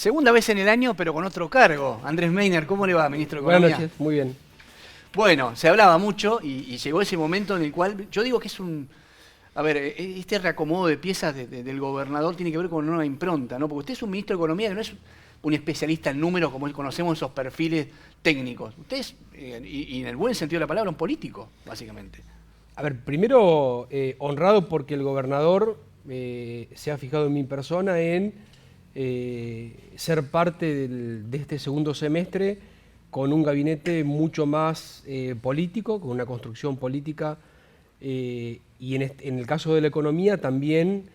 Segunda vez en el año, pero con otro cargo. Andrés Meiner, ¿cómo le va, ministro de Economía? Buenas noches, muy bien. Bueno, se hablaba mucho y llegó ese momento en el cual, yo digo que es un... A ver, este reacomodo de piezas del gobernador tiene que ver con una impronta, ¿no? Porque usted es un ministro de Economía que no es un especialista en números como conocemos esos perfiles técnicos. Usted es, y en el buen sentido de la palabra, un político, básicamente. A ver, primero, honrado porque el gobernador se ha fijado en mi persona en ser parte de este segundo semestre con un gabinete mucho más político, con una construcción política, y en el caso de la economía también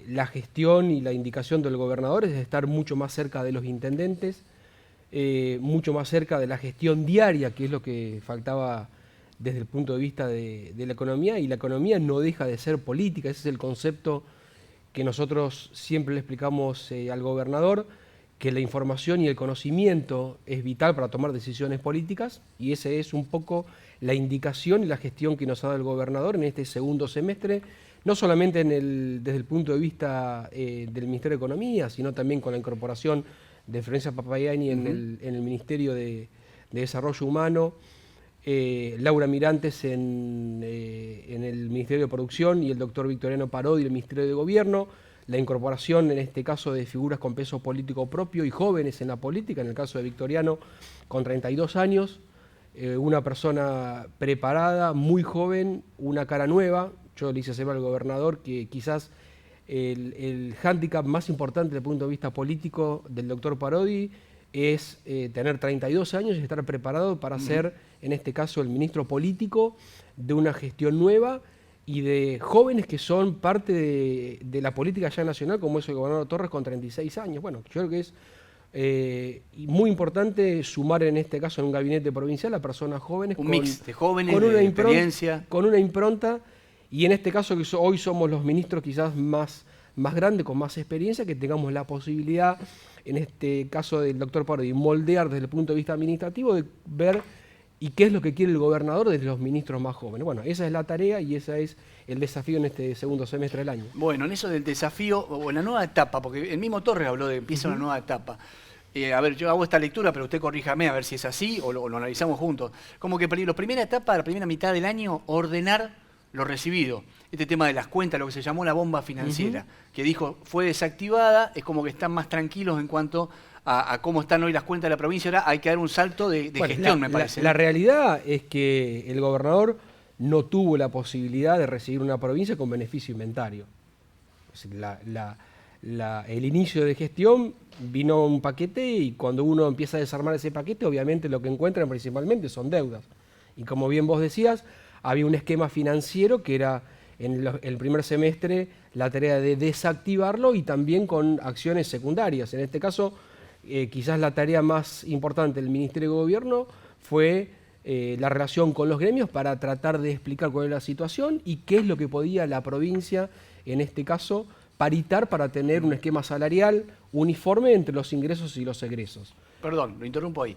la gestión y la indicación del gobernador es estar mucho más cerca de los intendentes, mucho más cerca de la gestión diaria, que es lo que faltaba desde el punto de vista de la economía, y la economía no deja de ser política. Ese es el concepto que nosotros siempre le explicamos al gobernador, que la información y el conocimiento es vital para tomar decisiones políticas, y esa es un poco la indicación y la gestión que nos ha dado el gobernador en este segundo semestre, no solamente desde el punto de vista del Ministerio de Economía, sino también con la incorporación de Florencia Papayani en el Ministerio de Desarrollo Humano, Laura Mirantes en el Ministerio de Producción y el doctor Victoriano Parodi en el Ministerio de Gobierno, la incorporación en este caso de figuras con peso político propio y jóvenes en la política, en el caso de Victoriano con 32 años, una persona preparada, muy joven, una cara nueva. Yo le hice saber al gobernador que quizás el hándicap más importante desde el punto de vista político del doctor Parodi es tener 32 años y estar preparado para ser, en este caso, el ministro político de una gestión nueva y de jóvenes que son parte de la política ya nacional, como es el gobernador Torres con 36 años. Bueno, yo creo que es muy importante sumar en este caso en un gabinete provincial a personas jóvenes. Un mix de jóvenes, de experiencia. Con una impronta, y en este caso que hoy somos los ministros quizás más grandes, con más experiencia, que tengamos la posibilidad, en este caso del doctor Parodi, moldear desde el punto de vista administrativo, de ver y qué es lo que quiere el gobernador desde los ministros más jóvenes. Bueno, esa es la tarea y ese es el desafío en este segundo semestre del año. Bueno, en eso del desafío, o en la nueva etapa, porque el mismo Torres habló de empieza una nueva etapa. A ver, yo hago esta lectura, pero usted corríjame a ver si es así o lo analizamos juntos. Como que la primera etapa, la primera mitad del año, ordenar lo recibido. Este tema de las cuentas, lo que se llamó la bomba financiera, que dijo fue desactivada, es como que están más tranquilos en cuanto a cómo están hoy las cuentas de la provincia. Ahora hay que dar un salto de gestión, me parece. La realidad es que el gobernador no tuvo la posibilidad de recibir una provincia con beneficio inventario. El inicio de gestión vino un paquete y cuando uno empieza a desarmar ese paquete, obviamente lo que encuentran principalmente son deudas. Y como bien vos decías, había un esquema financiero que era en el primer semestre la tarea de desactivarlo y también con acciones secundarias. En este caso, quizás la tarea más importante del Ministerio de Gobierno fue la relación con los gremios para tratar de explicar cuál es la situación y qué es lo que podía la provincia, en este caso, paritar para tener un esquema salarial uniforme entre los ingresos y los egresos. Perdón, lo interrumpo ahí,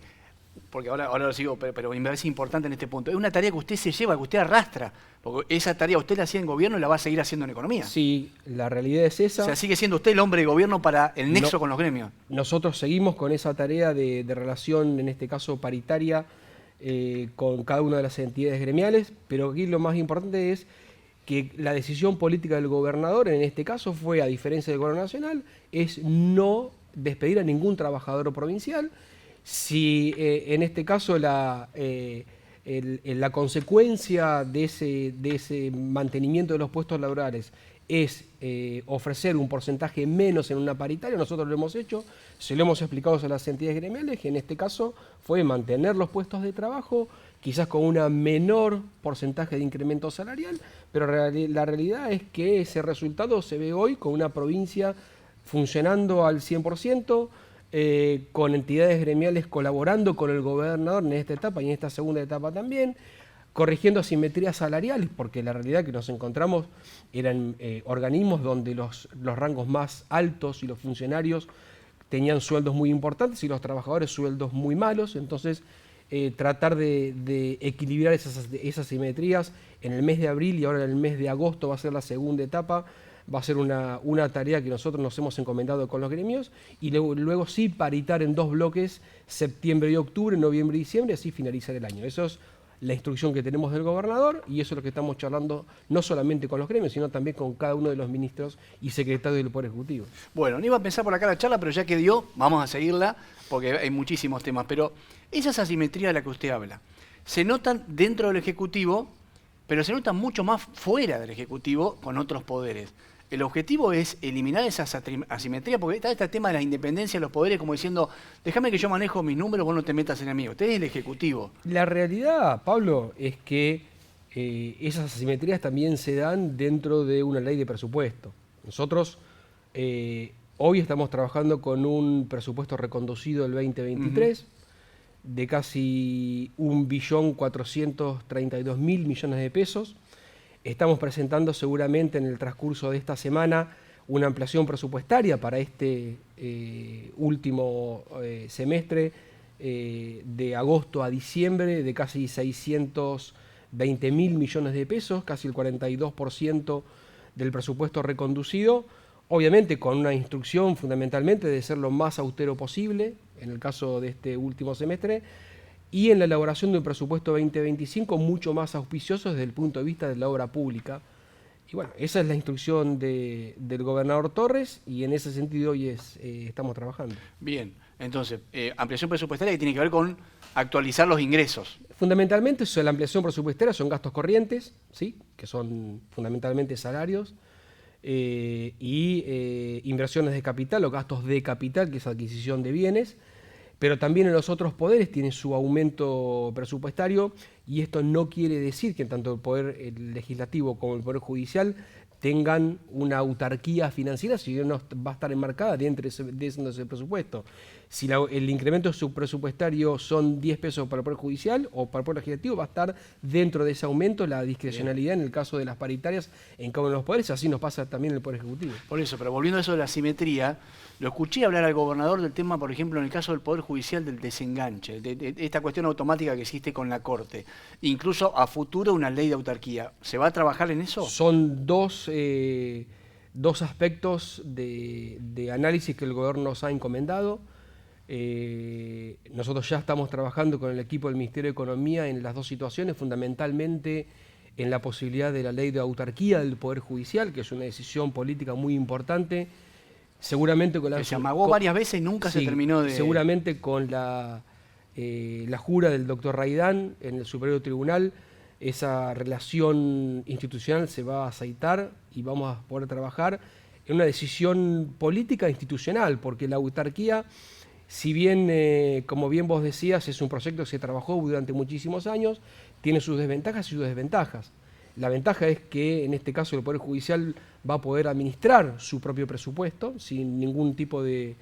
porque ahora lo sigo, pero me parece importante en este punto. Es una tarea que usted se lleva, que usted arrastra, porque esa tarea usted la hacía en gobierno y la va a seguir haciendo en economía. Sí, la realidad es esa. O sea, sigue siendo usted el hombre de gobierno para el nexo con los gremios. Nosotros seguimos con esa tarea de relación, en este caso paritaria, con cada una de las entidades gremiales, pero aquí lo más importante es que la decisión política del gobernador, en este caso fue, a diferencia del gobierno nacional, es no despedir a ningún trabajador provincial. Si en este caso la consecuencia de ese mantenimiento de los puestos laborales es ofrecer un porcentaje menos en una paritaria, nosotros lo hemos hecho, se lo hemos explicado a las entidades gremiales, que en este caso fue mantener los puestos de trabajo, quizás con una menor porcentaje de incremento salarial, pero la realidad es que ese resultado se ve hoy con una provincia funcionando al 100%, con entidades gremiales colaborando con el gobernador en esta etapa y en esta segunda etapa también, corrigiendo asimetrías salariales, porque la realidad que nos encontramos eran organismos donde los rangos más altos y los funcionarios tenían sueldos muy importantes y los trabajadores sueldos muy malos. Entonces tratar de equilibrar esas asimetrías en el mes de abril y ahora en el mes de agosto va a ser la segunda etapa, va a ser una tarea que nosotros nos hemos encomendado con los gremios, y luego sí paritar en 2 bloques, septiembre y octubre, noviembre y diciembre, así finalizar el año. Eso es la instrucción que tenemos del gobernador, y eso es lo que estamos charlando no solamente con los gremios, sino también con cada uno de los ministros y secretarios del Poder Ejecutivo. Bueno, no iba a pensar por acá la charla, pero ya que dio, vamos a seguirla, porque hay muchísimos temas. Pero esas asimetrías de las que usted habla, se notan dentro del Ejecutivo, pero se notan mucho más fuera del Ejecutivo con otros poderes. El objetivo es eliminar esas asimetrías, porque está este tema de la independencia de los poderes, como diciendo, déjame que yo manejo mis números, vos no te metas en el mío. Usted es el Ejecutivo. La realidad, Pablo, es que esas asimetrías también se dan dentro de una ley de presupuesto. Nosotros hoy estamos trabajando con un presupuesto reconducido del 2023 de casi 1.432.000 millones de pesos. Estamos presentando seguramente en el transcurso de esta semana una ampliación presupuestaria para este último semestre de agosto a diciembre de casi 620.000 millones de pesos, casi el 42% del presupuesto reconducido, obviamente con una instrucción fundamentalmente de ser lo más austero posible en el caso de este último semestre, y en la elaboración de un presupuesto 2025 mucho más auspicioso desde el punto de vista de la obra pública. Y bueno, esa es la instrucción del gobernador Torres, y en ese sentido hoy estamos trabajando. Bien, entonces, ampliación presupuestaria que tiene que ver con actualizar los ingresos. Fundamentalmente, la ampliación presupuestaria son gastos corrientes, ¿sí?, que son fundamentalmente salarios, y inversiones de capital o gastos de capital, que es adquisición de bienes. Pero también en los otros poderes tiene su aumento presupuestario, y esto no quiere decir que tanto el Poder Legislativo como el Poder Judicial tengan una autarquía financiera, si no va a estar enmarcada dentro de ese presupuesto. Si el incremento subpresupuestario son 10 pesos para el Poder Judicial o para el Poder Legislativo, va a estar dentro de ese aumento la discrecionalidad en el caso de las paritarias en cada uno de los poderes. Así nos pasa también en el Poder Ejecutivo. Por eso, pero volviendo a eso de la simetría, lo escuché hablar al gobernador del tema, por ejemplo, en el caso del Poder Judicial, del desenganche, de esta cuestión automática que existe con la Corte. Incluso a futuro una ley de autarquía. ¿Se va a trabajar en eso? Son dos aspectos de análisis que el gobierno nos ha encomendado. Nosotros ya estamos trabajando con el equipo del Ministerio de Economía en las dos situaciones, fundamentalmente en la posibilidad de la ley de autarquía del Poder Judicial, que es una decisión política muy importante. Seguramente con la... Que se amagó varias veces y nunca se terminó de... Seguramente con la jura del doctor Raidán en el Superior Tribunal, esa relación institucional se va a aceitar y vamos a poder trabajar en una decisión política institucional, porque la autarquía, si bien, como bien vos decías, es un proyecto que se trabajó durante muchísimos años, tiene sus desventajas y sus desventajas. La ventaja es que en este caso el Poder Judicial va a poder administrar su propio presupuesto sin ningún tipo de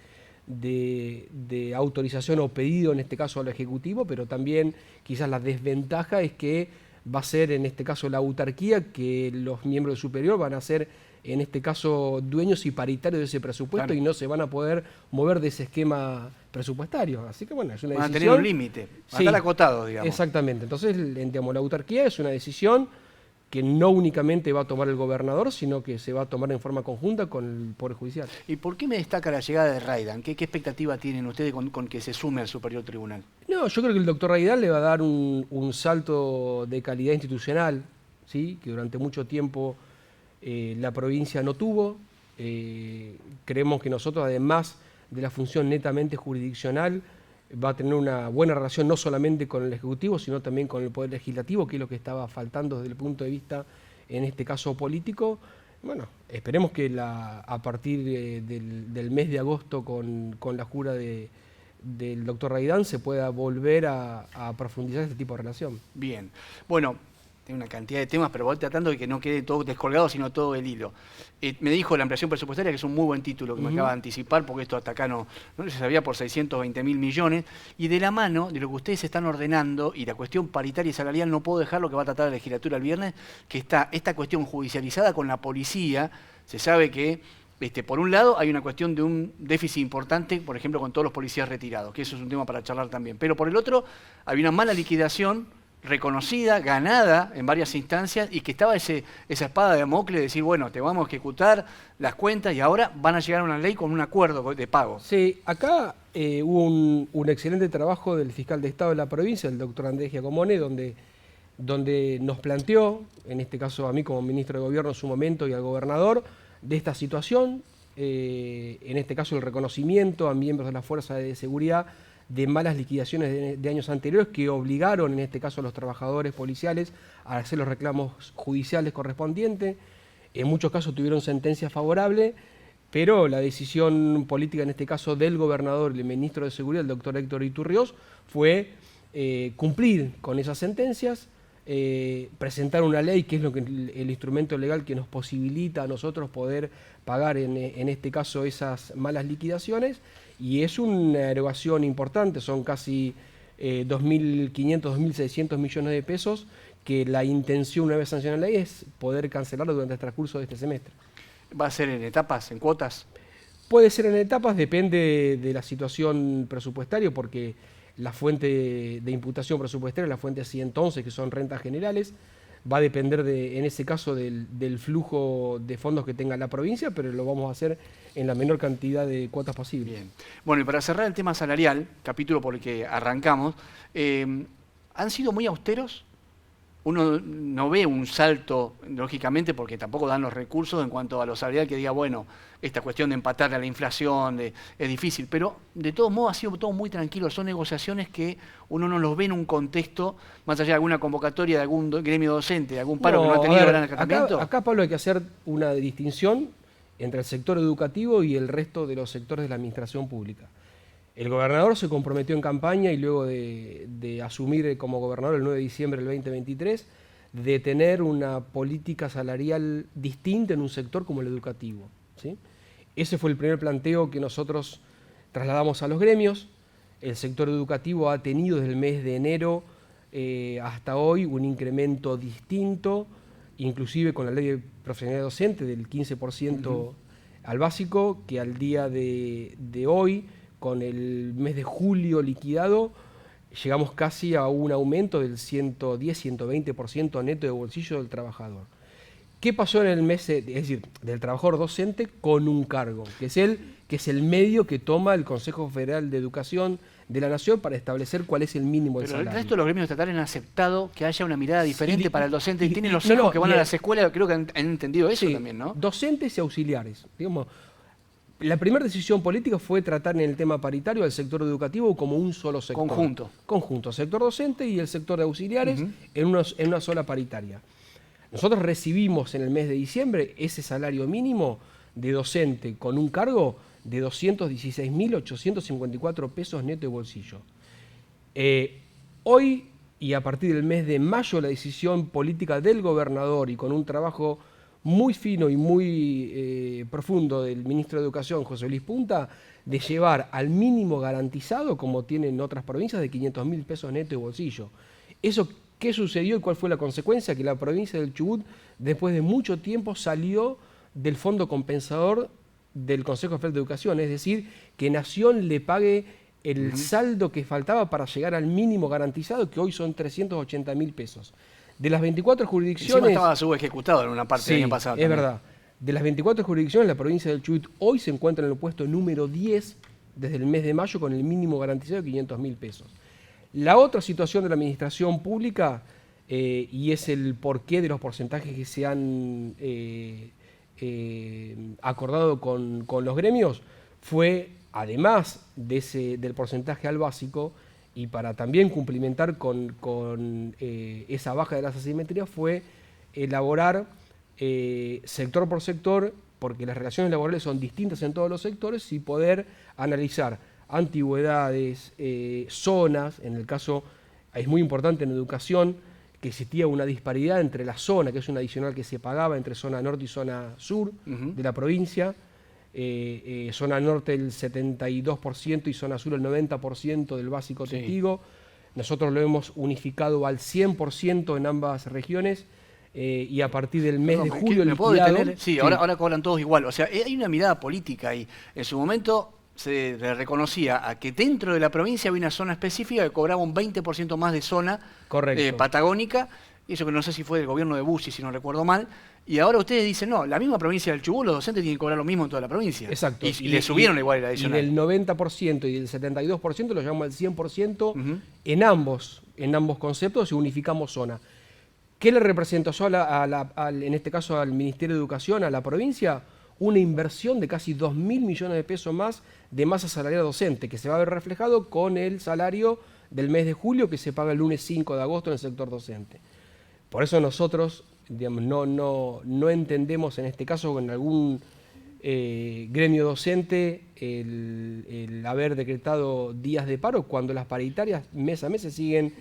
autorización o pedido, en este caso al Ejecutivo, pero también quizás la desventaja es que va a ser en este caso la autarquía, que los miembros del superior van a ser en este caso dueños y paritarios de ese presupuesto, claro, y no se van a poder mover de ese esquema presupuestario. Así que bueno, es una decisión... Van a tener un límite, va a estar acotado, digamos. Exactamente. Entonces, digamos, la autarquía es una decisión que no únicamente va a tomar el gobernador, sino que se va a tomar en forma conjunta con el Poder Judicial. ¿Y por qué me destaca la llegada de Raidán? ¿Qué expectativa tienen ustedes con que se sume al Superior Tribunal? No, yo creo que el doctor Raidán le va a dar un salto de calidad institucional, ¿sí?, que durante mucho tiempo la provincia no tuvo. Creemos que nosotros, además de la función netamente jurisdiccional, va a tener una buena relación no solamente con el Ejecutivo, sino también con el Poder Legislativo, que es lo que estaba faltando desde el punto de vista, en este caso, político. Bueno, esperemos que a partir del mes de agosto, con la jura del doctor Raidán, se pueda volver a profundizar este tipo de relación. Bien. Bueno, tiene una cantidad de temas, pero voy tratando de que no quede todo descolgado, sino todo el hilo. Me dijo la ampliación presupuestaria, que es un muy buen título que me acaba de anticipar, porque esto hasta acá no se sabía, por 620.000 millones, y de la mano de lo que ustedes están ordenando y la cuestión paritaria y salarial, no puedo dejar lo que va a tratar la legislatura el viernes, que está esta cuestión judicializada con la policía. Se sabe que por un lado hay una cuestión de un déficit importante, por ejemplo, con todos los policías retirados, que eso es un tema para charlar también, pero por el otro hay una mala liquidación reconocida, ganada en varias instancias y que estaba esa espada de Damocles de decir, bueno, te vamos a ejecutar las cuentas y ahora van a llegar a una ley con un acuerdo de pago. Sí, acá hubo un excelente trabajo del fiscal de Estado de la provincia, el doctor Andrés Giacomone, donde nos planteó, en este caso a mí como ministro de Gobierno en su momento y al gobernador, de esta situación, en este caso el reconocimiento a miembros de las fuerzas de seguridad de malas liquidaciones de años anteriores que obligaron, en este caso a los trabajadores policiales, a hacer los reclamos judiciales correspondientes. En muchos casos tuvieron sentencia favorable, pero la decisión política, en este caso del gobernador y el ministro de Seguridad, el doctor Héctor Iturrioz, fue cumplir con esas sentencias, presentar una ley, que es el instrumento legal que nos posibilita a nosotros poder pagar, en este caso, esas malas liquidaciones, y es una erogación importante, son casi 2.500, 2.600 millones de pesos, que la intención, una vez sancionada la ley, es poder cancelarlo durante el transcurso de este semestre. ¿Va a ser en etapas, en cuotas? Puede ser en etapas, depende de la situación presupuestaria, porque la fuente de imputación presupuestaria, la fuente así entonces, que son rentas generales, va a depender, en ese caso, del flujo de fondos que tenga la provincia, pero lo vamos a hacer en la menor cantidad de cuotas posible. Bien. Bueno, y para cerrar el tema salarial, capítulo por el que arrancamos, ¿han sido muy austeros? Uno no ve un salto, lógicamente, porque tampoco dan los recursos en cuanto a lo salarial, que diga, bueno, esta cuestión de empatarle a la inflación es difícil, pero de todos modos ha sido todo muy tranquilo. Son negociaciones que uno no los ve en un contexto, más allá de alguna convocatoria de algún gremio docente, de algún paro que no ha tenido gran acatamiento. Acá, Pablo, hay que hacer una distinción entre el sector educativo y el resto de los sectores de la administración pública. El gobernador se comprometió en campaña y luego de asumir como gobernador el 9 de diciembre del 2023, de tener una política salarial distinta en un sector como el educativo, ¿sí? Ese fue el primer planteo que nosotros trasladamos a los gremios. El sector educativo ha tenido desde el mes de enero hasta hoy un incremento distinto, inclusive con la ley de profesionalidad docente del 15% al básico, que al día de hoy, con el mes de julio liquidado, llegamos casi a un aumento del 110-120% neto de bolsillo del trabajador. ¿Qué pasó en el mes, es decir, del trabajador docente con un cargo, que es el medio que toma el Consejo Federal de Educación de la Nación para establecer cuál es el mínimo del salario? Pero el resto de los gremios estatales han aceptado que haya una mirada diferente para el docente y tienen los hijos que van a las escuelas, creo que han entendido eso también, ¿no? Docentes y auxiliares, digamos. La primera decisión política fue tratar en el tema paritario al sector educativo como un solo sector. Conjunto, sector docente y el sector de auxiliares en una sola paritaria. Nosotros recibimos en el mes de diciembre ese salario mínimo de docente con un cargo de 216.854 pesos neto de bolsillo. Hoy y a partir del mes de mayo, la decisión política del gobernador y con un trabajo muy fino y muy profundo del ministro de Educación, José Luis Punta, de llevar al mínimo garantizado, como tienen otras provincias, de 500.000 pesos neto de bolsillo. ¿Eso qué sucedió y cuál fue la consecuencia? Que la provincia del Chubut, después de mucho tiempo, salió del fondo compensador del Consejo Federal de Educación, es decir, que Nación le pague el saldo que faltaba para llegar al mínimo garantizado, que hoy son 380.000 pesos. De las 24 jurisdicciones... Encima estaba subejecutado en una parte del año pasado. Sí, es verdad. De las 24 jurisdicciones, la provincia del Chubut hoy se encuentra en el puesto número 10 desde el mes de mayo con el mínimo garantizado de 500.000 pesos. La otra situación de la administración pública, y es el porqué de los porcentajes que se han acordado con los gremios, fue, además del porcentaje al básico, y para también cumplimentar con esa baja de las asimetrías, fue elaborar sector por sector, porque las relaciones laborales son distintas en todos los sectores, y poder analizar antigüedades, zonas. En el caso, es muy importante en educación, que existía una disparidad entre la zona, que es una adicional que se pagaba entre zona norte y zona sur de la provincia. Zona norte el 72% y zona sur el 90% del básico testigo. Nosotros lo hemos unificado al 100% en ambas regiones, y a partir del mes de julio ¿Me puedo detener? Sí, ahora cobran todos igual. O sea, hay una mirada política ahí. En su momento se le reconocía a que dentro de la provincia había una zona específica que cobraba un 20% más de zona patagónica, y eso que no sé si fue del gobierno de Bussi, si no recuerdo mal, y ahora ustedes dicen, no, la misma provincia del Chubut, los docentes tienen que cobrar lo mismo en toda la provincia. Exacto. Y le subieron igual el adicional. Y del 90% y del 72% lo llevamos al 100% en ambos conceptos y unificamos zona. ¿Qué le representó eso en este caso al Ministerio de Educación, a la provincia? Una inversión de casi 2.000 millones de pesos más de masa salarial docente, que se va a ver reflejado con el salario del mes de julio que se paga el lunes 5 de agosto en el sector docente. Por eso nosotros, digamos, no entendemos en este caso con algún gremio docente el haber decretado días de paro cuando las paritarias mes a mes se siguen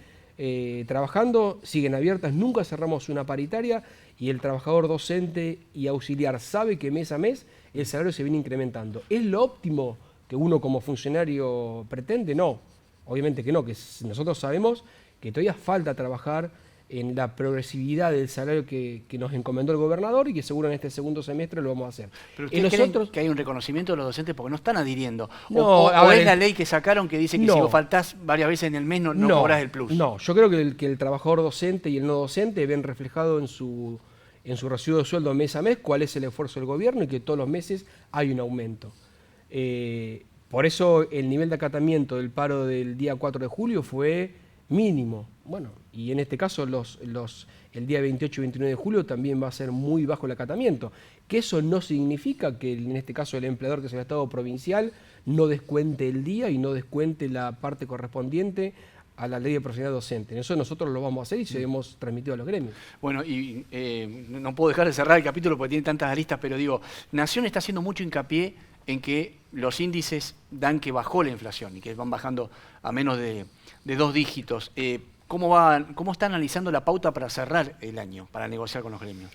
trabajando, siguen abiertas, nunca cerramos una paritaria y el trabajador docente y auxiliar sabe que mes a mes el salario se viene incrementando. ¿Es lo óptimo que uno como funcionario pretende? No, obviamente que no, que nosotros sabemos que todavía falta trabajar en la progresividad del salario que nos encomendó el gobernador y que seguro en este segundo semestre lo vamos a hacer. ¿Pero ustedes creen que hay un reconocimiento de los docentes porque no están adhiriendo? No, ¿O es la ley que sacaron que dice que si vos faltás varias veces en el mes no cobrás el plus? No, yo creo que el trabajador docente y el no docente ven reflejado en su recibo de sueldo mes a mes cuál es el esfuerzo del gobierno y que todos los meses hay un aumento. Por eso el nivel de acatamiento del paro del día 4 de julio fue mínimo. Bueno, y en este caso el día 28 y 29 de julio también va a ser muy bajo el acatamiento. Que eso no significa que en este caso el empleador, que es el Estado provincial, no descuente el día y no descuente la parte correspondiente a la ley de profesionalidad docente. Eso nosotros lo vamos a hacer y se hemos transmitido a los gremios. Bueno, y no puedo dejar de cerrar el capítulo porque tiene tantas aristas, pero digo, Nación está haciendo mucho hincapié en que los índices dan que bajó la inflación y que van bajando a menos de 2 dígitos. ¿Cómo está analizando la pauta para cerrar el año, para negociar con los gremios?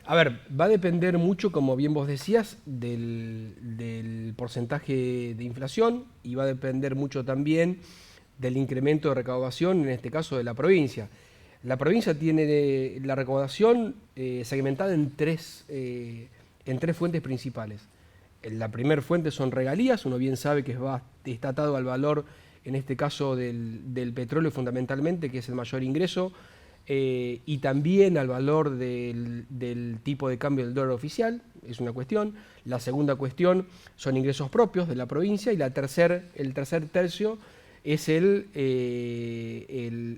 A ver, va a depender mucho, como bien vos decías, del porcentaje de inflación y va a depender mucho también del incremento de recaudación, en este caso de la provincia. La provincia tiene la recaudación segmentada en tres fuentes principales. La primera fuente son regalías, uno bien sabe que está atado al valor, en este caso del petróleo fundamentalmente, que es el mayor ingreso, y también al valor del tipo de cambio del dólar oficial, es una cuestión. La segunda cuestión son ingresos propios de la provincia y el tercer tercio es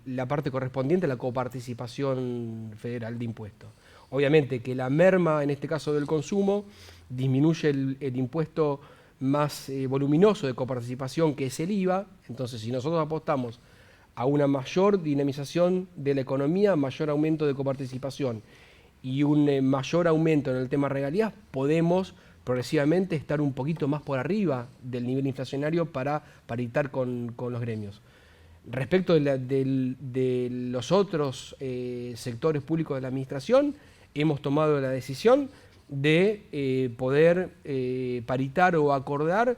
la parte correspondiente a la coparticipación federal de impuestos. Obviamente que la merma, en este caso del consumo, disminuye el impuesto más voluminoso de coparticipación, que es el IVA. Entonces, si nosotros apostamos a una mayor dinamización de la economía, mayor aumento de coparticipación y un mayor aumento en el tema regalías, podemos progresivamente estar un poquito más por arriba del nivel inflacionario para paritar con los gremios. Respecto de los otros sectores públicos de la administración, hemos tomado la decisión de poder paritar o acordar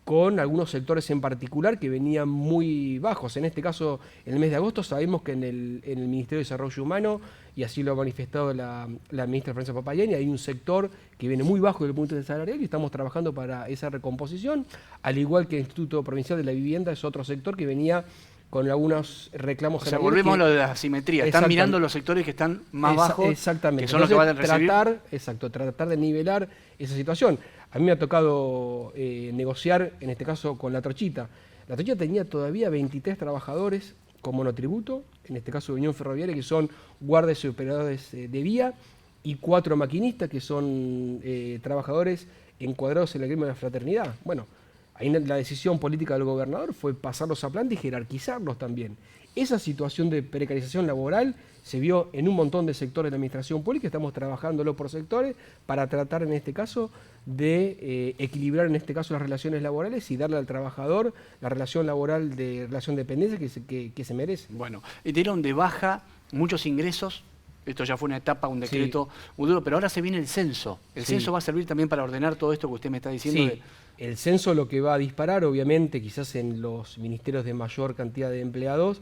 con algunos sectores en particular que venían muy bajos. En este caso, en el mes de agosto, sabemos que en el Ministerio de Desarrollo Humano, y así lo ha manifestado la ministra Florencia Papayeni, hay un sector que viene muy bajo desde el punto de vista salarial y estamos trabajando para esa recomposición, al igual que el Instituto Provincial de la Vivienda es otro sector que venía con algunos reclamos. O sea, volvemos a lo de la asimetría. Están mirando los sectores que están más bajos, exactamente. Que son los que van a recibir. Tratar de nivelar esa situación. A mí me ha tocado negociar, en este caso, con La Trochita. La Trochita tenía todavía 23 trabajadores con monotributo, en este caso de Unión Ferroviaria, que son guardias y operadores de vía, y 4 maquinistas, que son trabajadores encuadrados en el gremio de la fraternidad. Bueno, ahí la decisión política del gobernador fue pasarlos a planta y jerarquizarlos también. Esa situación de precarización laboral se vio en un montón de sectores de la administración pública. Estamos trabajándolo por sectores para tratar en este caso de equilibrar en este caso las relaciones laborales y darle al trabajador la relación laboral de relación de dependencia que se merece. Bueno, dieron de baja muchos ingresos. Esto ya fue una etapa, un decreto muy duro, pero ahora se viene el censo. ¿El censo va a servir también para ordenar todo esto que usted me está diciendo? Sí. El censo lo que va a disparar, obviamente, quizás en los ministerios de mayor cantidad de empleados,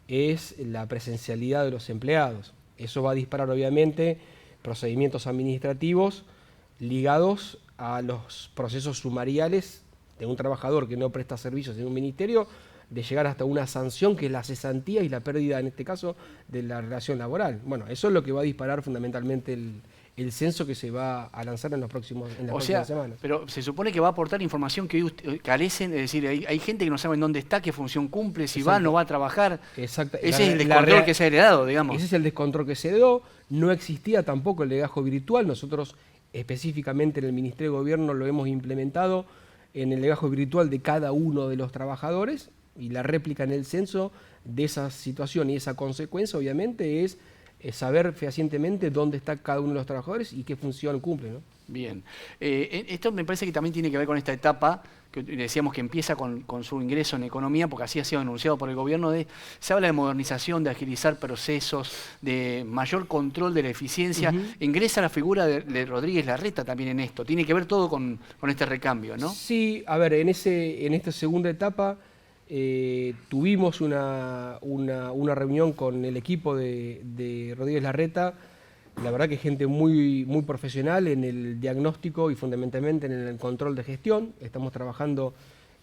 es la presencialidad de los empleados. Eso va a disparar, obviamente, procedimientos administrativos ligados a los procesos sumariales de un trabajador que no presta servicios en un ministerio, de llegar hasta una sanción que es la cesantía y la pérdida, en este caso, de la relación laboral. Bueno, eso es lo que va a disparar fundamentalmente el censo que se va a lanzar en las próximas semanas. Pero se supone que va a aportar información que hoy carecen, es decir, hay gente que no sabe en dónde está, qué función cumple, si va o no va a trabajar. Exacto. Ese es el descontrol que se ha heredado, digamos. Ese es el descontrol que se heredó. No existía tampoco el legajo virtual. Nosotros específicamente en el Ministerio de Gobierno lo hemos implementado en el legajo virtual de cada uno de los trabajadores, y la réplica en el censo de esa situación y esa consecuencia obviamente es saber fehacientemente dónde está cada uno de los trabajadores y qué función cumple, ¿no? Bien. Esto me parece que también tiene que ver con esta etapa que decíamos que empieza con su ingreso en economía, porque así ha sido anunciado por el gobierno. Se habla de modernización, de agilizar procesos, de mayor control de la eficiencia. Ingresa la figura de Rodríguez Larreta también en esto. Tiene que ver todo con este recambio, ¿no? Sí, a ver, en esta segunda etapa tuvimos una reunión con el equipo de Rodríguez Larreta. La verdad que gente muy profesional en el diagnóstico y fundamentalmente en el control de gestión. Estamos trabajando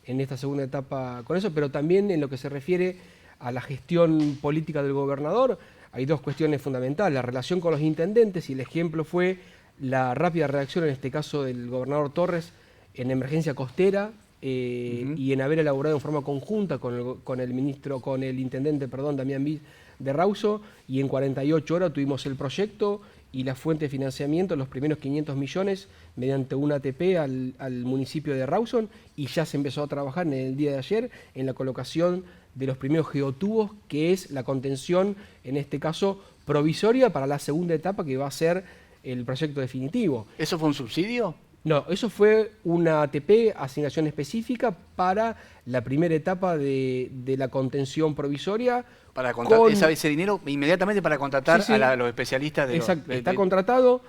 en esta segunda etapa con eso, pero también en lo que se refiere a la gestión política del gobernador, hay dos cuestiones fundamentales: la relación con los intendentes, y el ejemplo fue la rápida reacción, en este caso del gobernador Torres, en emergencia costera, y en haber elaborado en forma conjunta con el intendente, Damián Viz de Rawson, y en 48 horas tuvimos el proyecto y la fuente de financiamiento, los primeros 500 millones mediante un ATP al municipio de Rawson, y ya se empezó a trabajar en el día de ayer en la colocación de los primeros geotubos, que es la contención, en este caso provisoria, para la segunda etapa que va a ser el proyecto definitivo. ¿Eso fue un subsidio? No, eso fue una ATP, asignación específica, para la primera etapa de la contención provisoria. Para contratar ese dinero inmediatamente para contratar a los especialistas de Exacto, está contratado.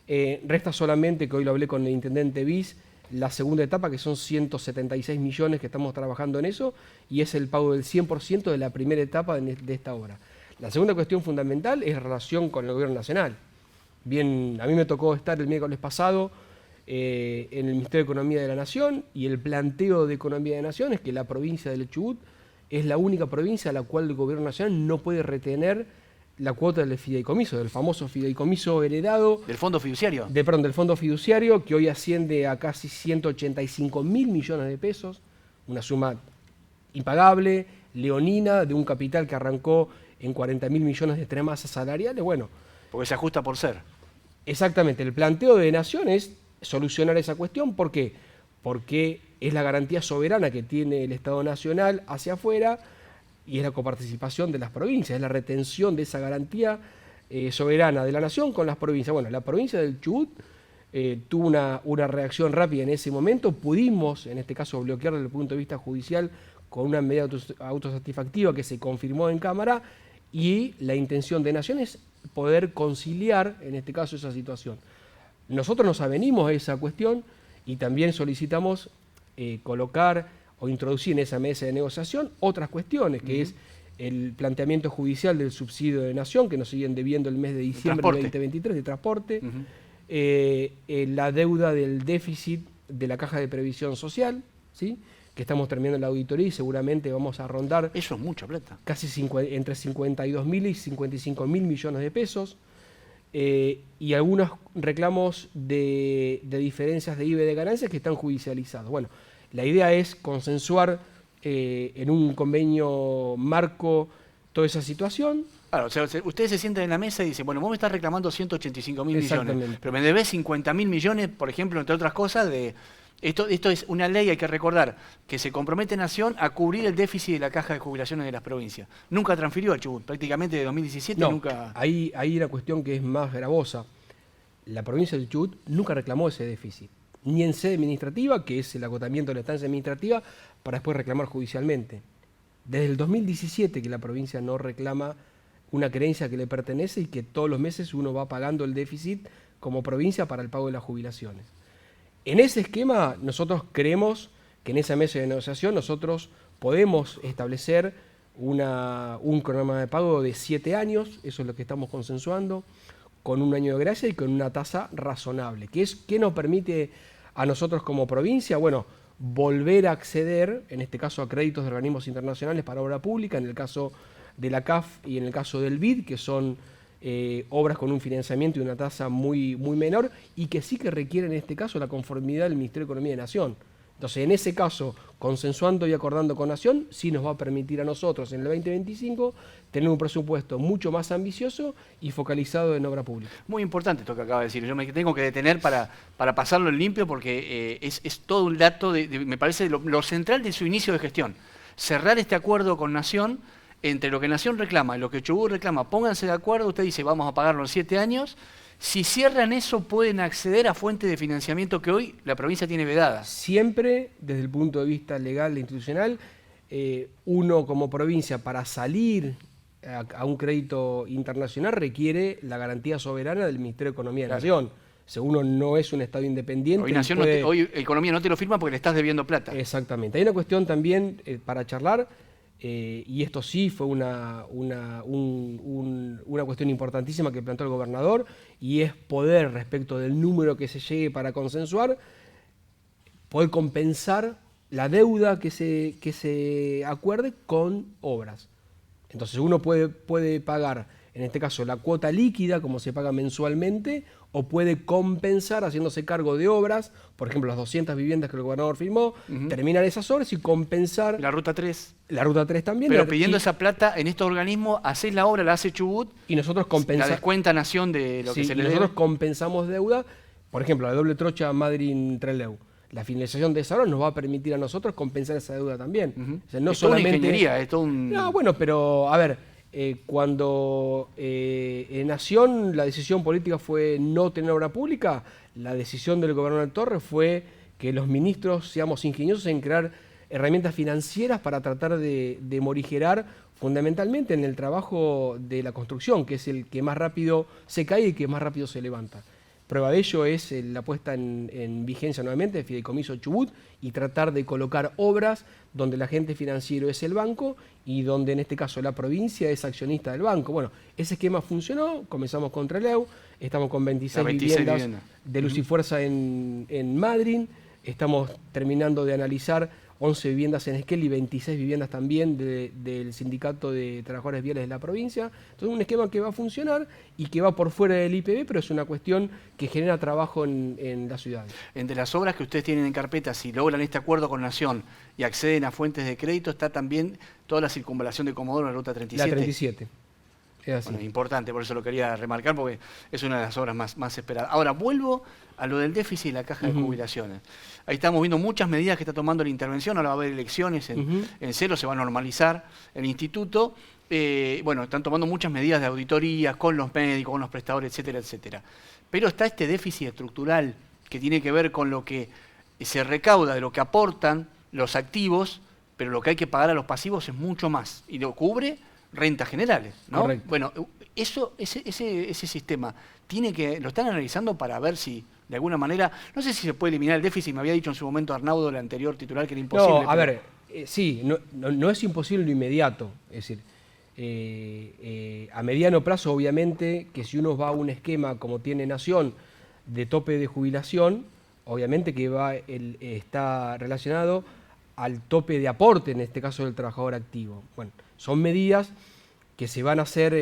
Resta solamente, que hoy lo hablé con el intendente Viz, la segunda etapa, que son 176 millones que estamos trabajando en eso, y es el pago del 100% de la primera etapa de esta obra. La segunda cuestión fundamental es la relación con el gobierno nacional. Bien, a mí me tocó estar el miércoles pasado en el Ministerio de Economía de la Nación, y el planteo de Economía de la Nación es que la provincia del Chubut es la única provincia a la cual el gobierno nacional no puede retener la cuota del fideicomiso, del famoso fideicomiso heredado. ¿Del fondo fiduciario? Del fondo fiduciario, que hoy asciende a casi 185.000 millones de pesos, una suma impagable, leonina, de un capital que arrancó en 40.000 millones de tremasas salariales. Bueno, porque se ajusta por ser. Exactamente, el planteo de Nación es solucionar esa cuestión. ¿Por qué? Porque es la garantía soberana que tiene el Estado Nacional hacia afuera, y es la coparticipación de las provincias, es la retención de esa garantía soberana de la Nación con las provincias. Bueno, la provincia del Chubut tuvo una reacción rápida en ese momento. Pudimos, en este caso, bloquear desde el punto de vista judicial con una medida autosatisfactiva que se confirmó en Cámara, y la intención de Nación es poder conciliar, en este caso, esa situación. Nosotros nos avenimos a esa cuestión y también solicitamos colocar o introducir en esa mesa de negociación otras cuestiones, que es el planteamiento judicial del subsidio de Nación, que nos siguen debiendo el mes de diciembre del 2023, de transporte, la deuda del déficit de la Caja de Previsión Social, ¿sí?, que estamos terminando la auditoría y seguramente vamos a rondar... Eso es mucha plata. Casi entre 52.000 y 55.000 millones de pesos. Y algunos reclamos de diferencias de IVA y de ganancias que están judicializados. Bueno, la idea es consensuar en un convenio marco toda esa situación. Claro, o sea, ustedes se sientan en la mesa y dicen, bueno, vos me estás reclamando 185.000 millones, pero me debés 50.000 millones, por ejemplo, entre otras cosas, de... Esto es una ley, hay que recordar, que se compromete Nación a cubrir el déficit de la caja de jubilaciones de las provincias. Nunca transfirió al Chubut, prácticamente de 2017 no, nunca... Ahí hay una cuestión que es más gravosa. La provincia del Chubut nunca reclamó ese déficit, ni en sede administrativa, que es el agotamiento de la estancia administrativa, para después reclamar judicialmente. Desde el 2017 que la provincia no reclama una creencia que le pertenece y que todos los meses uno va pagando el déficit como provincia para el pago de las jubilaciones. En ese esquema, nosotros creemos que en esa mesa de negociación nosotros podemos establecer un cronograma de pago de 7 años, eso es lo que estamos consensuando, con un año de gracia y con una tasa razonable. ¿Qué nos permite a nosotros como provincia? Bueno, volver a acceder, en este caso a créditos de organismos internacionales para obra pública, en el caso de la CAF y en el caso del BID, que son obras con un financiamiento y una tasa muy menor, y que sí que requieren en este caso la conformidad del Ministerio de Economía de Nación. Entonces, en ese caso, consensuando y acordando con Nación, sí nos va a permitir a nosotros en el 2025 tener un presupuesto mucho más ambicioso y focalizado en obra pública. Muy importante esto que acaba de decir. Yo me tengo que detener para pasarlo en limpio porque es todo un dato, me parece, lo central de su inicio de gestión. Cerrar este acuerdo con Nación, entre lo que Nación reclama y lo que Chubut reclama, pónganse de acuerdo, usted dice vamos a pagarlo en 7 años. Si cierran eso, pueden acceder a fuentes de financiamiento que hoy la provincia tiene vedadas. Siempre, desde el punto de vista legal e institucional, uno como provincia para salir a un crédito internacional requiere la garantía soberana del Ministerio de Economía de Nación. Si uno no es un Estado independiente... Hoy, Nación hoy Economía no te lo firma porque le estás debiendo plata. Exactamente. Hay una cuestión también para charlar, y esto sí fue una cuestión importantísima que planteó el gobernador, y es poder, respecto del número que se llegue para consensuar, poder compensar la deuda que se acuerde con obras. Entonces uno puede pagar, en este caso, la cuota líquida, como se paga mensualmente, o puede compensar haciéndose cargo de obras, por ejemplo, las 200 viviendas que el gobernador firmó, terminar esas obras y compensar... La Ruta 3. La Ruta 3 también. Pero pidiendo esa plata en estos organismos, hacés la obra, la hace Chubut, y nosotros compensamos... La descuenta Nación de lo que se le debe. Nosotros compensamos deuda, por ejemplo, la doble trocha Madrid-Trelew. La finalización de esa obra nos va a permitir a nosotros compensar esa deuda también. O sea, no es solamente... toda una ingeniería, es todo un... No, bueno, pero, a ver... cuando en Nación la decisión política fue no tener obra pública, la decisión del gobernador Torres fue que los ministros seamos ingeniosos en crear herramientas financieras para tratar de morigerar fundamentalmente en el trabajo de la construcción, que es el que más rápido se cae y que más rápido se levanta. Prueba de ello es la puesta en vigencia nuevamente del Fideicomiso Chubut y tratar de colocar obras donde el agente financiero es el banco y donde en este caso la provincia es accionista del banco. Bueno, ese esquema funcionó, comenzamos con Trelew, estamos con 26 viviendas de Luz y Fuerza en Madryn, estamos terminando de analizar 11 viviendas en Esquel y 26 viviendas también del Sindicato de Trabajadores Viales de la provincia. Entonces, un esquema que va a funcionar y que va por fuera del IPB, pero es una cuestión que genera trabajo en la ciudad. Entre las obras que ustedes tienen en carpeta, si logran este acuerdo con Nación y acceden a fuentes de crédito, está también toda la circunvalación de Comodoro en la Ruta 37. La 37. Es así. Bueno, importante, por eso lo quería remarcar, porque es una de las obras más esperadas. Ahora, vuelvo a lo del déficit y la caja de jubilaciones. Ahí estamos viendo muchas medidas que está tomando la intervención, ahora va a haber elecciones en cero, se va a normalizar el instituto. Bueno, están tomando muchas medidas de auditorías con los médicos, con los prestadores, etcétera, etcétera. Pero está este déficit estructural que tiene que ver con lo que se recauda de lo que aportan los activos, pero lo que hay que pagar a los pasivos es mucho más. Y lo cubre rentas generales, ¿no? Correcto. Bueno, ese sistema lo están analizando para ver si de alguna manera, no sé si se puede eliminar el déficit, me había dicho en su momento Arnaudo, el anterior titular, que era imposible. No, a ver, sí, no es imposible lo inmediato, es decir, a mediano plazo obviamente que si uno va a un esquema como tiene Nación de tope de jubilación, obviamente que está relacionado al tope de aporte, en este caso del trabajador activo. Bueno, son medidas que se van a hacer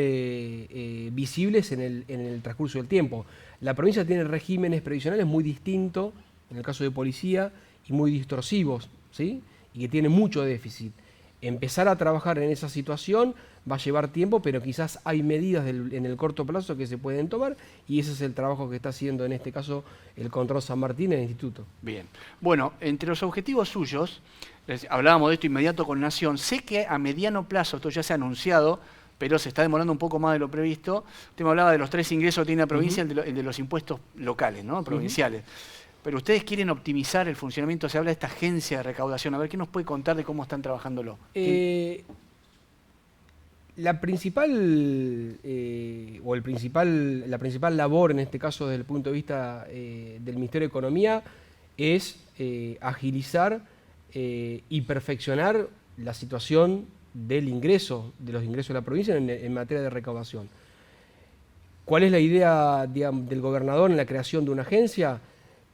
visibles en el transcurso del tiempo. La provincia tiene regímenes previsionales muy distintos, en el caso de policía, y muy distorsivos, ¿sí? Y que tiene mucho déficit. Empezar a trabajar en esa situación va a llevar tiempo, pero quizás hay medidas en el corto plazo que se pueden tomar, y ese es el trabajo que está haciendo en este caso el Control San Martín en el Instituto. Bien. Bueno, entre los objetivos suyos, hablábamos de esto inmediato con Nación, sé que a mediano plazo, esto ya se ha anunciado, pero se está demorando un poco más de lo previsto. Usted me hablaba de los 3 ingresos que tiene la provincia, el de los impuestos locales, ¿no? Provinciales. Pero ustedes quieren optimizar el funcionamiento, se habla de esta agencia de recaudación. A ver, ¿qué nos puede contar de cómo están trabajándolo? La principal labor, en este caso desde el punto de vista del Ministerio de Economía, es agilizar y perfeccionar la situación de los ingresos de la provincia en materia de recaudación. ¿Cuál es la idea, digamos, del gobernador en la creación de una agencia?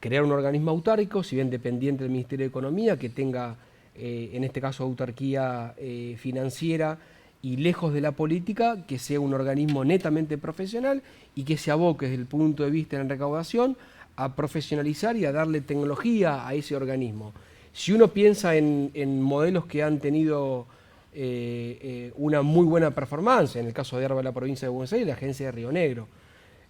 crear un organismo autárquico, si bien dependiente del Ministerio de Economía, que tenga, en este caso, autarquía financiera y lejos de la política, que sea un organismo netamente profesional y que se aboque desde el punto de vista de la recaudación a profesionalizar y a darle tecnología a ese organismo. Si uno piensa en modelos que han tenido una muy buena performance, en el caso de ARBA de la provincia de Buenos Aires, la agencia de Río Negro.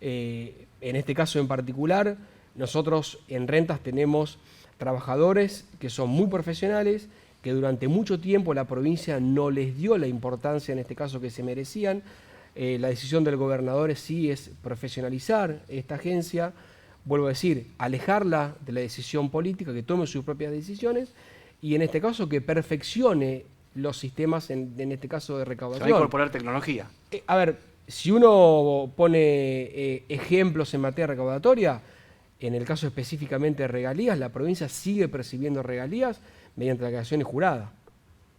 En este caso en particular, nosotros en rentas tenemos trabajadores que son muy profesionales, que durante mucho tiempo la provincia no les dio la importancia, en este caso, que se merecían. La decisión del gobernador sí es profesionalizar esta agencia, vuelvo a decir, alejarla de la decisión política, que tome sus propias decisiones y en este caso que perfeccione los sistemas, en este caso de recaudación. Se va a incorporar tecnología. A ver, si uno pone ejemplos en materia recaudatoria, en el caso específicamente de regalías, la provincia sigue percibiendo regalías mediante declaraciones juradas,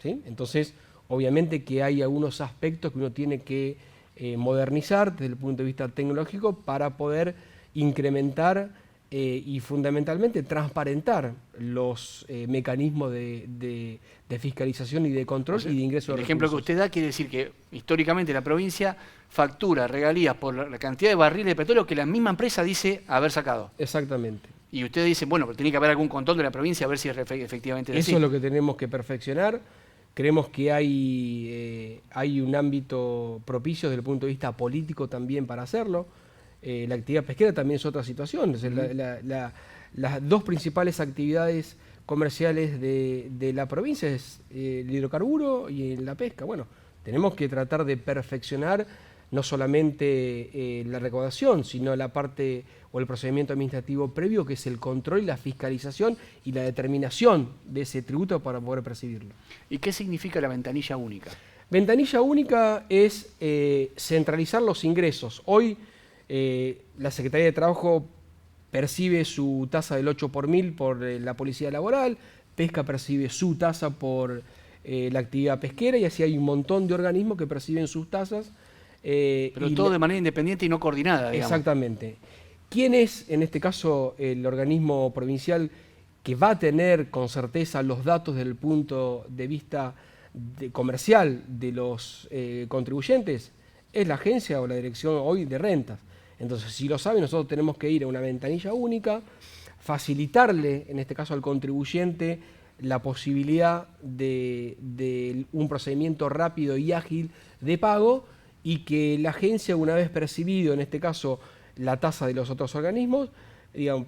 ¿sí? Entonces, obviamente que hay algunos aspectos que uno tiene que modernizar desde el punto de vista tecnológico para poder incrementar y fundamentalmente transparentar los mecanismos de fiscalización y de control, o sea, y de ingreso de recursos. El ejemplo que usted da quiere decir que históricamente la provincia factura regalías por la cantidad de barriles de petróleo que la misma empresa dice haber sacado. Exactamente. Y usted dice, bueno, pero tiene que haber algún control de la provincia a ver si efectivamente es así. Eso es lo que tenemos que perfeccionar. Creemos que hay un ámbito propicio desde el punto de vista político también para haerlo. La actividad pesquera también es otra situación. Las dos principales actividades comerciales de la provincia es el hidrocarburo y la pesca. Bueno, tenemos que tratar de perfeccionar no solamente la recaudación, sino la parte o el procedimiento administrativo previo, que es el control y la fiscalización y la determinación de ese tributo para poder percibirlo. ¿Y qué significa la ventanilla única? Ventanilla única es centralizar los ingresos. Hoy la Secretaría de Trabajo percibe su tasa del 8 por 1000 por la policía laboral, Pesca percibe su tasa por la actividad pesquera y así hay un montón de organismos que perciben sus tasas. Pero todo de manera independiente y no coordinada, digamos. Exactamente. ¿Quién es, en este caso, el organismo provincial que va a tener con certeza los datos desde el punto de vista comercial de los contribuyentes? Es la agencia o la dirección hoy de rentas. Entonces, si lo sabe, nosotros tenemos que ir a una ventanilla única, facilitarle, en este caso al contribuyente, la posibilidad de un procedimiento rápido y ágil de pago y que la agencia, una vez percibido, en este caso, la tasa de los otros organismos, digamos,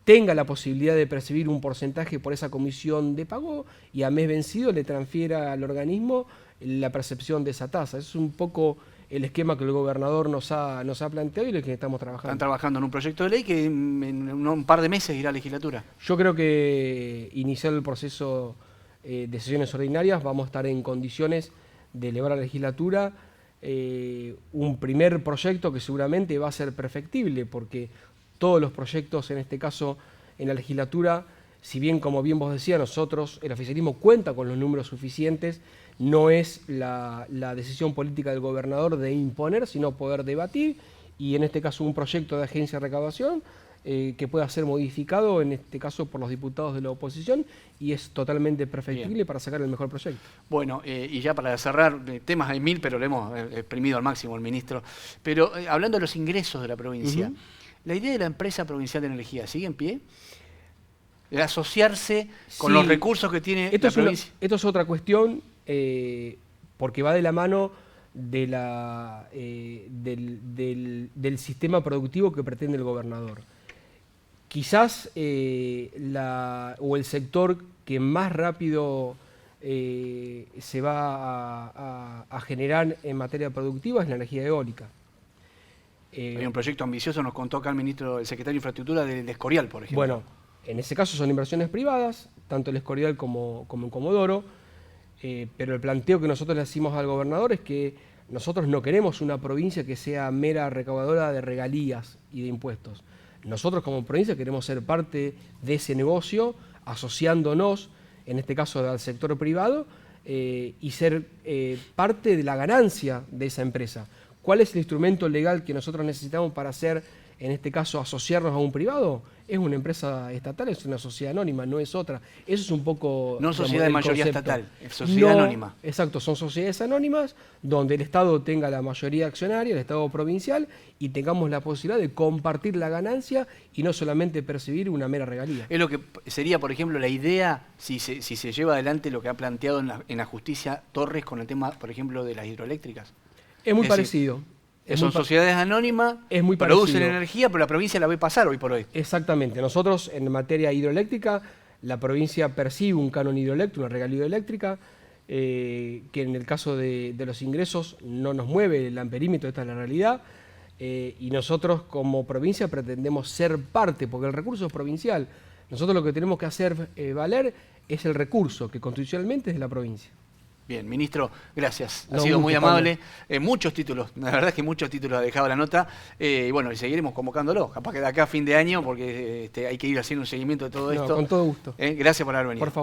tenga la posibilidad de percibir un porcentaje por esa comisión de pago y a mes vencido le transfiera al organismo la percepción de esa tasa. Eso es un poco el esquema que el gobernador nos ha planteado y en el que estamos trabajando. Están trabajando en un proyecto de ley que en un par de meses irá a legislatura. Yo creo que iniciar el proceso de sesiones ordinarias vamos a estar en condiciones de elevar a la legislatura un primer proyecto que seguramente va a ser perfectible, porque todos los proyectos, en este caso en la legislatura, si bien, como bien vos decías, nosotros, el oficialismo cuenta con los números suficientes, no es la decisión política del gobernador de imponer, sino poder debatir, y en este caso un proyecto de agencia de recaudación que pueda ser modificado, en este caso por los diputados de la oposición, y es totalmente perfectible. Bien. Para sacar el mejor proyecto. Bueno, y ya para cerrar, temas hay 1000, pero le hemos exprimido al máximo al ministro. Pero hablando de los ingresos de la provincia, ¿la idea de la empresa provincial de energía sigue en pie? ¿De asociarse con los recursos que tiene la provincia? Esto es otra cuestión, porque va de la mano de del sistema productivo que pretende el gobernador. Quizás el sector que más rápido se va a generar en materia productiva es la energía eólica. Hay un proyecto ambicioso, nos contó acá el secretario de Infraestructura del Escorial, por ejemplo. Bueno, en ese caso son inversiones privadas, tanto el Escorial como en Comodoro, pero el planteo que nosotros le hacemos al gobernador es que nosotros no queremos una provincia que sea mera recaudadora de regalías y de impuestos. Nosotros como provincia queremos ser parte de ese negocio, asociándonos, en este caso al sector privado, y ser parte de la ganancia de esa empresa. ¿Cuál es el instrumento legal que nosotros necesitamos para ser en este caso asociarnos a un privado, es una empresa estatal, es una sociedad anónima, no es otra. Eso es un poco... No sociedad de el mayoría concepto. estatal, es sociedad anónima. Exacto, son sociedades anónimas donde el Estado tenga la mayoría accionaria, el Estado provincial, y tengamos la posibilidad de compartir la ganancia y no solamente percibir una mera regalía. Es lo que sería, por ejemplo, la idea, si se lleva adelante lo que ha planteado en la justicia Torres con el tema, por ejemplo, de las hidroeléctricas. Es muy Es decir, parecido. Son sociedades anónimas, es muy producen parecido. energía, pero la provincia la ve pasar hoy por hoy. Exactamente. Nosotros, en materia hidroeléctrica, la provincia percibe un canon hidroeléctrico, una regalía hidroeléctrica, que en el caso de los ingresos no nos mueve el amperímetro, esta es la realidad, y nosotros como provincia pretendemos ser parte, porque el recurso es provincial. Nosotros lo que tenemos que hacer valer es el recurso, que constitucionalmente es de la provincia. Bien, ministro, gracias. Ha No, sido gusto, muy amable. Muchos títulos, la verdad es que muchos títulos ha dejado la nota. Y bueno, y seguiremos convocándolo. Capaz que de acá a fin de año, porque hay que ir haciendo un seguimiento de todo esto. Con todo gusto. Gracias por haber venido. Por favor.